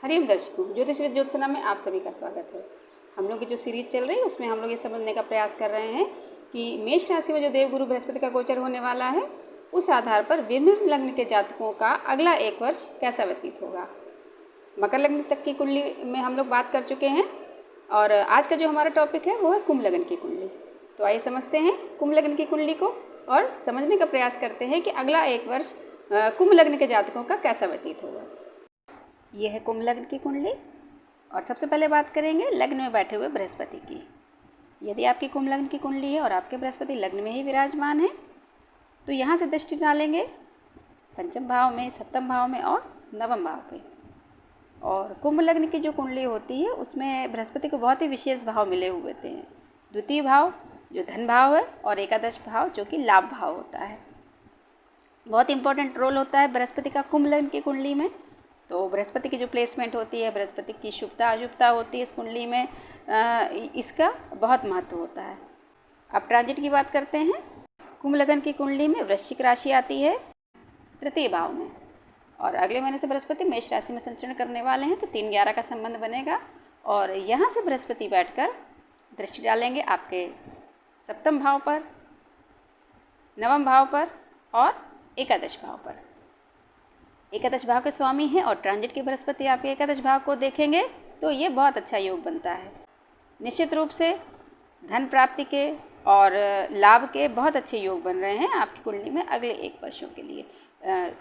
हरिओम दर्शकों, ज्योतिष विद ज्योत्सना में आप सभी का स्वागत है। हम लोग की जो सीरीज चल रही है उसमें हम लोग ये समझने का प्रयास कर रहे हैं कि मेष राशि में जो देवगुरु बृहस्पति का गोचर होने वाला है उस आधार पर विभिन्न लग्न के जातकों का अगला एक वर्ष कैसा व्यतीत होगा। मकर लग्न तक की कुंडली में हम लोग बात कर चुके हैं और आज का जो हमारा टॉपिक है वो है कुंभ लग्न की कुंडली। तो आइए समझते हैं कुंभ लग्न की कुंडली को और समझने का प्रयास करते हैं कि अगला एक वर्ष कुंभ लग्न के जातकों का कैसा व्यतीत होगा। यह है कुंभ लग्न की कुंडली और सबसे पहले बात करेंगे लग्न में बैठे हुए बृहस्पति की। यदि आपकी कुंभ लग्न की कुंडली है और आपके बृहस्पति लग्न में ही विराजमान है तो यहाँ से दृष्टि डालेंगे पंचम भाव में, सप्तम भाव में और नवम भाव पे। और कुंभ लग्न की जो कुंडली होती है उसमें बृहस्पति को बहुत ही विशेष भाव मिले हुए थे। द्वितीय भाव जो धन भाव है और एकादश भाव जो कि लाभ भाव होता है। बहुत इंपॉर्टेंट रोल होता है बृहस्पति का कुंभ लग्न की कुंडली में। तो बृहस्पति की जो प्लेसमेंट होती है, बृहस्पति की शुभता अशुभता होती है इस कुंडली में, इसका बहुत महत्व होता है। अब ट्रांजिट की बात करते हैं। कुंभ लग्न की कुंडली में वृश्चिक राशि आती है तृतीय भाव में और अगले महीने से बृहस्पति मेष राशि में संचरण करने वाले हैं तो 3-11 का संबंध बनेगा और यहाँ से बृहस्पति बैठकर दृष्टि डालेंगे आपके सप्तम भाव पर, नवम भाव पर और एकादश भाव पर। एकादश भाव के स्वामी हैं और ट्रांजिट के बृहस्पति आपके एकादश भाव को देखेंगे तो ये बहुत अच्छा योग बनता है। निश्चित रूप से धन प्राप्ति के और लाभ के बहुत अच्छे योग बन रहे हैं आपकी कुंडली में अगले एक वर्षों के लिए।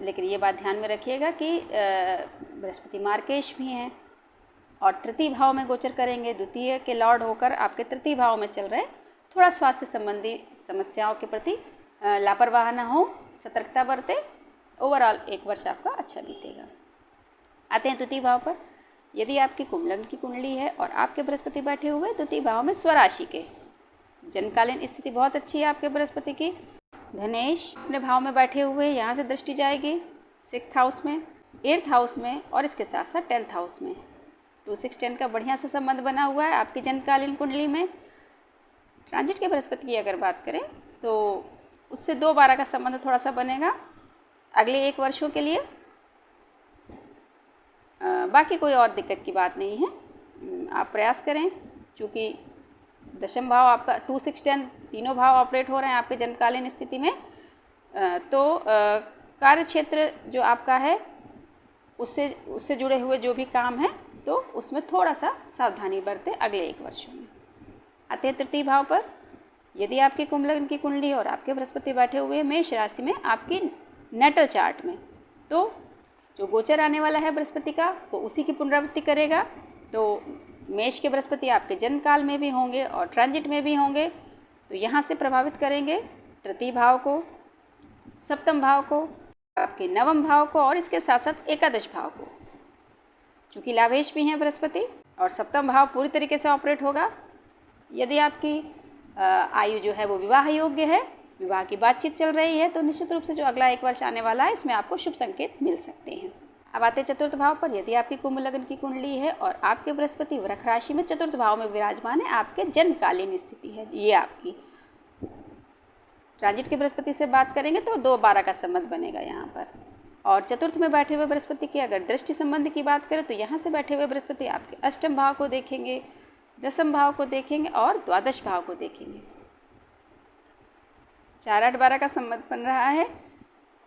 लेकिन ये बात ध्यान में रखिएगा कि बृहस्पति मार्केश भी हैं और तृतीय भाव में गोचर करेंगे। द्वितीय के लॉर्ड होकर आपके तृतीय भाव में चल रहे, थोड़ा स्वास्थ्य संबंधी समस्याओं के प्रति लापरवाह न हो, सतर्कता बरते। ओवरऑल एक वर्ष आपका अच्छा बीतेगा। आते हैं तृतीय भाव पर। यदि आपकी कुंभ लग्न की कुंडली है और आपके बृहस्पति बैठे हुए तृतीय भाव में स्वराशि के, जन्मकालीन स्थिति बहुत अच्छी है आपके बृहस्पति की। धनेश अपने भाव में बैठे हुए, यहाँ से दृष्टि जाएगी 6th हाउस में, 8th हाउस में और इसके साथ साथ 10th हाउस में। 2-6-10 का बढ़िया सा संबंध बना हुआ है आपकी जन्मकालीन कुंडली में। ट्रांजिट के बृहस्पति की अगर बात करें तो उससे 2-12 का संबंध थोड़ा सा बनेगा अगले एक वर्षों के लिए। बाकी कोई और दिक्कत की बात नहीं है। आप प्रयास करें, चूँकि दशम भाव आपका 2-6-10 तीनों भाव ऑपरेट हो रहे हैं आपके जन्मकालीन स्थिति में, तो कार्य क्षेत्र जो आपका है उससे जुड़े हुए जो भी काम है तो उसमें थोड़ा सा सावधानी बरतें अगले एक वर्षों में। आते हैं तृतीय भाव पर। यदि आपकी कुंभ लग्न की कुंडली और आपके बृहस्पति बैठे हुए मेष राशि में आपकी नेटल चार्ट में, तो जो गोचर आने वाला है बृहस्पति का वो उसी की पुनरावृत्ति करेगा। तो मेष के बृहस्पति आपके जन्मकाल में भी होंगे और ट्रांजिट में भी होंगे तो यहाँ से प्रभावित करेंगे तृतीय भाव को, सप्तम भाव को, आपके नवम भाव को और इसके साथ साथ एकादश भाव को। चूँकि लाभेश भी हैं बृहस्पति और सप्तम भाव पूरी तरीके से ऑपरेट होगा। यदि आपकी आयु जो है वो विवाह योग्य है, विवाह की बातचीत चल रही है, तो निश्चित रूप से जो अगला एक वर्ष आने वाला है इसमें आपको शुभ संकेत मिल सकते हैं। अब आते चतुर्थ भाव पर। यदि आपकी कुंभ लग्न की कुंडली है और आपके बृहस्पति वृष राशि में चतुर्थ भाव में विराजमान है, आपके जन्मकालीन स्थिति है ये आपकी। ट्रांजिट के बृहस्पति से बात करेंगे तो 2-12 का संबंध बनेगा यहाँ पर। और चतुर्थ में बैठे हुए बृहस्पति की अगर दृष्टि संबंध की बात करें तो यहाँ से बैठे हुए बृहस्पति आपके अष्टम भाव को देखेंगे, दसम भाव को देखेंगे और द्वादश भाव को देखेंगे। 4-8-12 का संबंध बन रहा है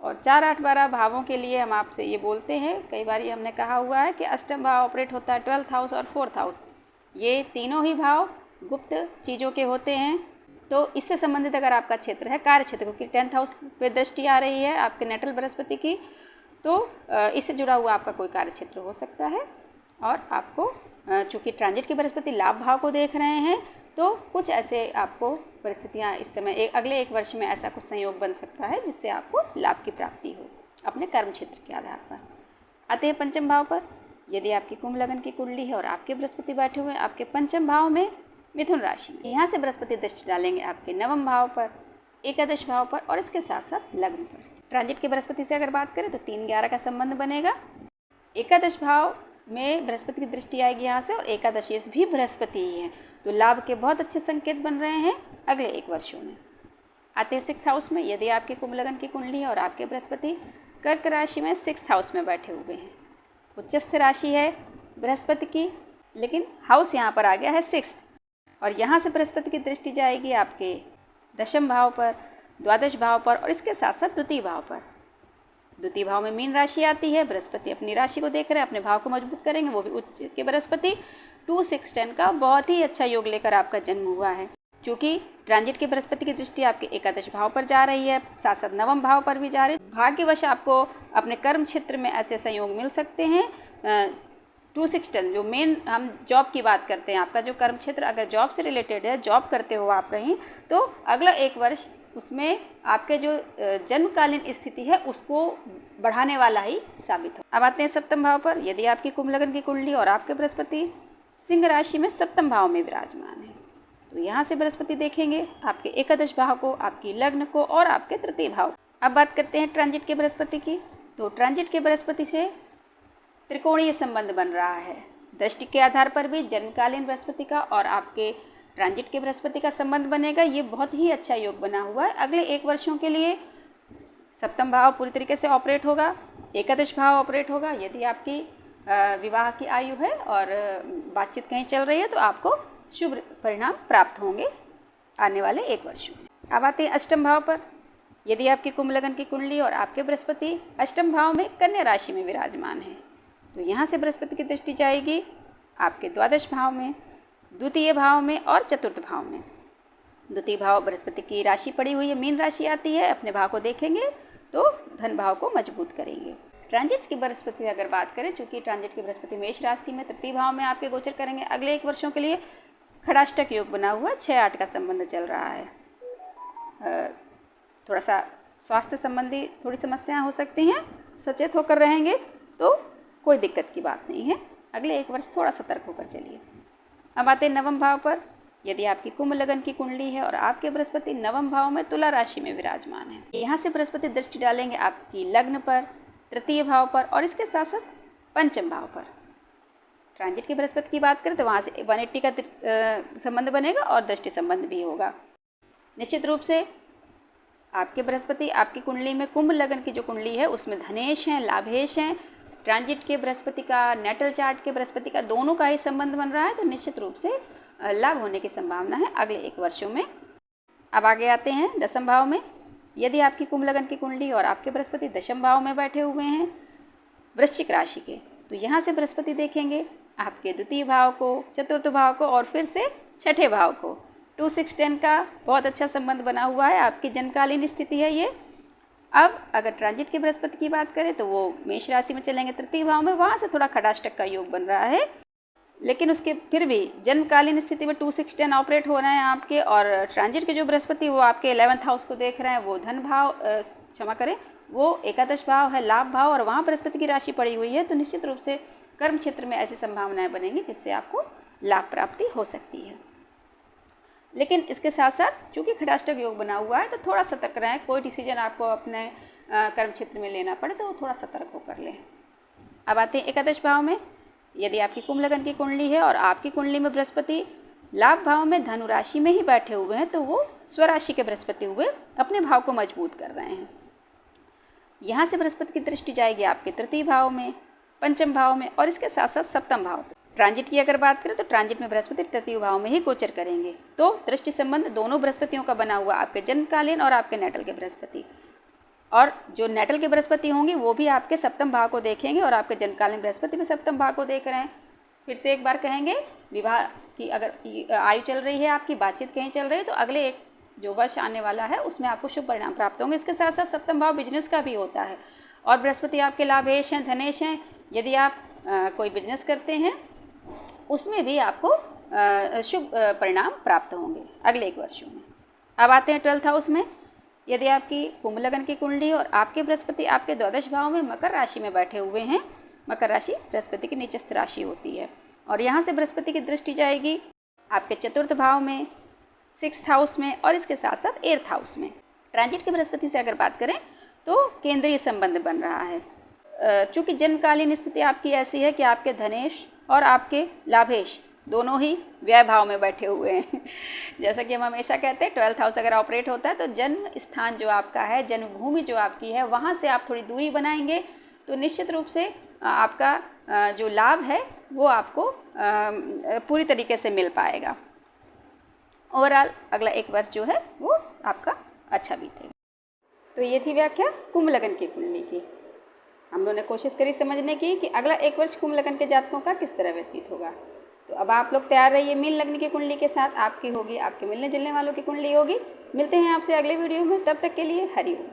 और 4-8-12 भावों के लिए हम आपसे ये बोलते हैं, कई बार ये हमने कहा हुआ है कि अष्टम भाव ऑपरेट होता है 12th हाउस और 4th हाउस। ये तीनों ही भाव गुप्त चीज़ों के होते हैं। तो इससे संबंधित अगर आपका क्षेत्र है कार्य क्षेत्र, क्योंकि 10th हाउस पे दृष्टि आ रही है आपके नेटल बृहस्पति की, तो इससे जुड़ा हुआ आपका कोई कार्य क्षेत्र हो सकता है। और आपको चूँकि ट्रांजिट के बृहस्पति लाभ भाव को देख रहे हैं तो कुछ ऐसे आपको परिस्थितियाँ इस समय अगले एक वर्ष में ऐसा कुछ संयोग बन सकता है जिससे आपको लाभ की प्राप्ति हो अपने कर्म क्षेत्र के आधार पर। आते हैं पंचम भाव पर। यदि आपकी कुंभ लग्न की कुंडली है और आपके बृहस्पति बैठे हुए हैं आपके पंचम भाव में मिथुन राशि में, यहाँ से बृहस्पति दृष्टि डालेंगे आपके नवम भाव पर, एकादश भाव पर और इसके साथ साथ लग्न पर। ट्रांजिट के बृहस्पति से अगर बात करें तो 3-11 का संबंध बनेगा। एकादश भाव में बृहस्पति की दृष्टि आएगी यहाँ से और एकादशेश भी बृहस्पति ही है, तो लाभ के बहुत अच्छे संकेत बन रहे हैं अगले एक वर्षों में। आते हैं 6th हाउस में। यदि आपके कुंभ लग्न की कुंडली है और आपके बृहस्पति कर्क राशि में 6th हाउस में बैठे हुए हैं, उच्चस्थ राशि है बृहस्पति की, लेकिन हाउस यहाँ पर आ गया है 6th, और यहाँ से बृहस्पति की दृष्टि जाएगी आपके 10वें भाव पर, 12वें भाव पर और इसके साथ साथ 2य भाव पर। 2य भाव में मीन राशि आती है, बृहस्पति अपनी राशि को देख रहे हैं, अपने भाव को मजबूत करेंगे, वो भी उच्च के बृहस्पति। 2, 6, 10 का बहुत ही अच्छा योग लेकर आपका जन्म हुआ है। क्योंकि ट्रांजिट के बृहस्पति की दृष्टि आपके 11वें भाव पर जा रही है, साथ साथ 9वें भाव पर भी जा रही है। भाग्यवश आपको अपने कर्म क्षेत्र में ऐसे संयोग मिल सकते हैं। 2, 6, 10 जो मेन हम जॉब की बात करते हैं, आपका जो कर्म क्षेत्र अगर जॉब से रिलेटेड है, जॉब करते हो आप कहीं, तो अगला 1 वर्ष उसमें आपके जो जन्मकालीन स्थिति है उसको बढ़ाने वाला ही साबित हो। अब आते हैं 7वें भाव पर। यदि आपकी कुंभ लग्न की कुंडली और आपके बृहस्पति सिंह राशि में 7वें भाव में विराजमान है, तो यहाँ से बृहस्पति देखेंगे आपके 11वें भाव को, आपकी लग्न को और आपके 3य भाव। अब बात करते हैं ट्रांजिट के बृहस्पति की। तो ट्रांजिट के बृहस्पति से त्रिकोणीय संबंध बन रहा है। दृष्टि के आधार पर भी जन्मकालीन बृहस्पति का और आपके ट्रांजिट के बृहस्पति का संबंध बनेगा। ये बहुत ही अच्छा योग बना हुआ है। अगले 1 वर्षों के लिए 7वां भाव पूरी तरीके से ऑपरेट होगा, 11वां भाव ऑपरेट होगा। यदि आपकी विवाह की आयु है और बातचीत कहीं चल रही है तो आपको शुभ परिणाम प्राप्त होंगे आने वाले 1 वर्ष में। अब आते हैं 8वें भाव पर। यदि आपकी कुंभ लग्न की कुंडली और आपके बृहस्पति 8वें भाव में कन्या राशि में विराजमान है, तो यहाँ से बृहस्पति की दृष्टि जाएगी आपके 12वें भाव में, 2य भाव में और 4th भाव में। 2य भाव बृहस्पति की राशि पड़ी हुई है, मीन राशि आती है, अपने भाव को देखेंगे तो धन भाव को मजबूत करेंगे। ट्रांजिट की बृहस्पति की अगर बात करें, चूंकि ट्रांजिट की बृहस्पति मेष राशि में 3य भाव में आपके गोचर करेंगे, अगले 1 वर्षों के लिए खड़ाष्टक योग बना हुआ, 6-8 का संबंध चल रहा है। थोड़ा सा स्वास्थ्य संबंधी थोड़ी समस्याएं हो सकती हैं, सचेत होकर रहेंगे तो कोई दिक्कत की बात नहीं है। अगले 1 वर्ष थोड़ा सतर्क होकर चलिए। अब आते हैं 9वें भाव पर। यदि आपकी कुंभ लग्न की कुंडली है और आपके बृहस्पति 9वें भाव में तुला राशि में विराजमान है, यहाँ से बृहस्पति दृष्टि डालेंगे आपकी लग्न पर, 3य भाव पर और इसके साथ साथ 5वें भाव पर। ट्रांजिट की बृहस्पति की बात करें तो वहाँ से 180 का संबंध बनेगा और दृष्टि संबंध भी होगा। निश्चित रूप से आपके बृहस्पति आपकी कुंडली में कुंभ लग्न की जो कुंडली है उसमें धनेश हैं, लाभेश हैं। ट्रांजिट के बृहस्पति का, नेटल चार्ट के बृहस्पति का, दोनों का ही संबंध बन रहा है, तो निश्चित रूप से लाभ होने की संभावना है अगले 1 वर्षों में। अब आगे आते हैं 10वें भाव में। यदि आपकी कुंभ लग्न की कुंडली और आपके बृहस्पति 10वें भाव में बैठे हुए हैं वृश्चिक राशि के, तो यहाँ से बृहस्पति देखेंगे आपके 2य भाव को, 4th भाव को और फिर से 6ठे भाव को। 2, 6, 10 का बहुत अच्छा संबंध बना हुआ है, आपकी जन्मकालीन स्थिति है ये। अब अगर ट्रांजिट के बृहस्पति की बात करें तो वो मेष राशि में चलेंगे 3य भाव में, वहाँ से थोड़ा खड़ाष्टक का योग बन रहा है, लेकिन उसके फिर भी जन्मकालीन स्थिति में 2, 6, 10 ऑपरेट हो रहे हैं आपके। और ट्रांजिट के जो बृहस्पति वो आपके 11th हाउस को देख रहे हैं, वो धन भाव, क्षमा करें, वो 11वां भाव है, लाभ भाव, और वहाँ बृहस्पति की राशि पड़ी हुई है, तो निश्चित रूप से कर्म क्षेत्र में ऐसी संभावनाएं बनेंगी जिससे आपको लाभ प्राप्ति हो सकती है। लेकिन इसके साथ साथ चूंकि खड़ाष्टक योग बना हुआ है तो थोड़ा सतर्क रहें। कोई डिसीजन आपको अपने कर्म क्षेत्र में लेना पड़े तो थोड़ा सतर्क होकर लें। अब आते हैं 11वें भाव में। यदि आपकी कुंभ लग्न की कुंडली है और आपकी कुंडली में बृहस्पति लाभ भाव में धनु राशि में ही बैठे हुए हैं, तो वो स्वराशि के बृहस्पति हुए अपने भाव को मजबूत कर रहे हैं। यहाँ से बृहस्पति की दृष्टि जाएगी आपके 3य भाव में, 5वें भाव में और इसके साथ साथ 7वें भाव में। ट्रांजिट की अगर बात करें तो ट्रांजिट में बृहस्पति 3य भाव में ही गोचर करेंगे, तो दृष्टि संबंध दोनों बृहस्पतियों का बना हुआ, आपके जन्मकालीन और आपके नेटल के बृहस्पति। और जो नेटल के बृहस्पति होंगे वो भी आपके 7वें भाव को देखेंगे और आपके जन्मकालीन बृहस्पति भी 7वें भाव को देख रहे हैं। फिर से एक बार कहेंगे, विवाह की अगर आयु चल रही है, आपकी बातचीत कहीं चल रही है, तो अगले 1 जो वर्ष आने वाला है उसमें आपको शुभ परिणाम प्राप्त होंगे। इसके साथ साथ 7वें भाव बिजनेस का भी होता है और बृहस्पति आपके लाभेश हैं, धनेश हैं। यदि आप कोई बिजनेस करते हैं उसमें भी आपको शुभ परिणाम प्राप्त होंगे अगले 1 वर्षों में। अब आते हैं 12th हाउस में। यदि आपकी कुंभ लग्न की कुंडली और आपके बृहस्पति आपके 12वें भाव में मकर राशि में बैठे हुए हैं, मकर राशि बृहस्पति की नीचस्थ राशि होती है और यहाँ से बृहस्पति की दृष्टि जाएगी आपके 4th भाव में, 6th हाउस में और इसके साथ साथ 8th हाउस में। ट्रांजिट के बृहस्पति से अगर बात करें तो केंद्रीय संबंध बन रहा है। चूँकि जन्मकालीन स्थिति आपकी ऐसी है कि आपके धनेश और आपके लाभेश दोनों ही व्यय भाव में बैठे हुए हैं। जैसा कि हम हमेशा कहते हैं 12th हाउस अगर ऑपरेट होता है तो जन्म स्थान जो आपका है, जन्मभूमि जो आपकी है, वहाँ से आप थोड़ी दूरी बनाएंगे तो निश्चित रूप से आपका जो लाभ है वो आपको पूरी तरीके से मिल पाएगा। ओवरऑल अगला एक वर्ष जो है वो आपका अच्छा बीतेगा। तो ये थी व्याख्या कुंभ लगन की कुंडली की। हम लोगों ने कोशिश करी समझने की कि अगला एक वर्ष कुंभ लगन के जातकों का किस तरह व्यतीत होगा। तो अब आप लोग तैयार रहिए मीन लग्न की कुंडली के साथ। आपकी होगी, आपके मिलने जुलने वालों की कुंडली होगी। मिलते हैं आपसे अगले वीडियो में, तब तक के लिए हरि ओम।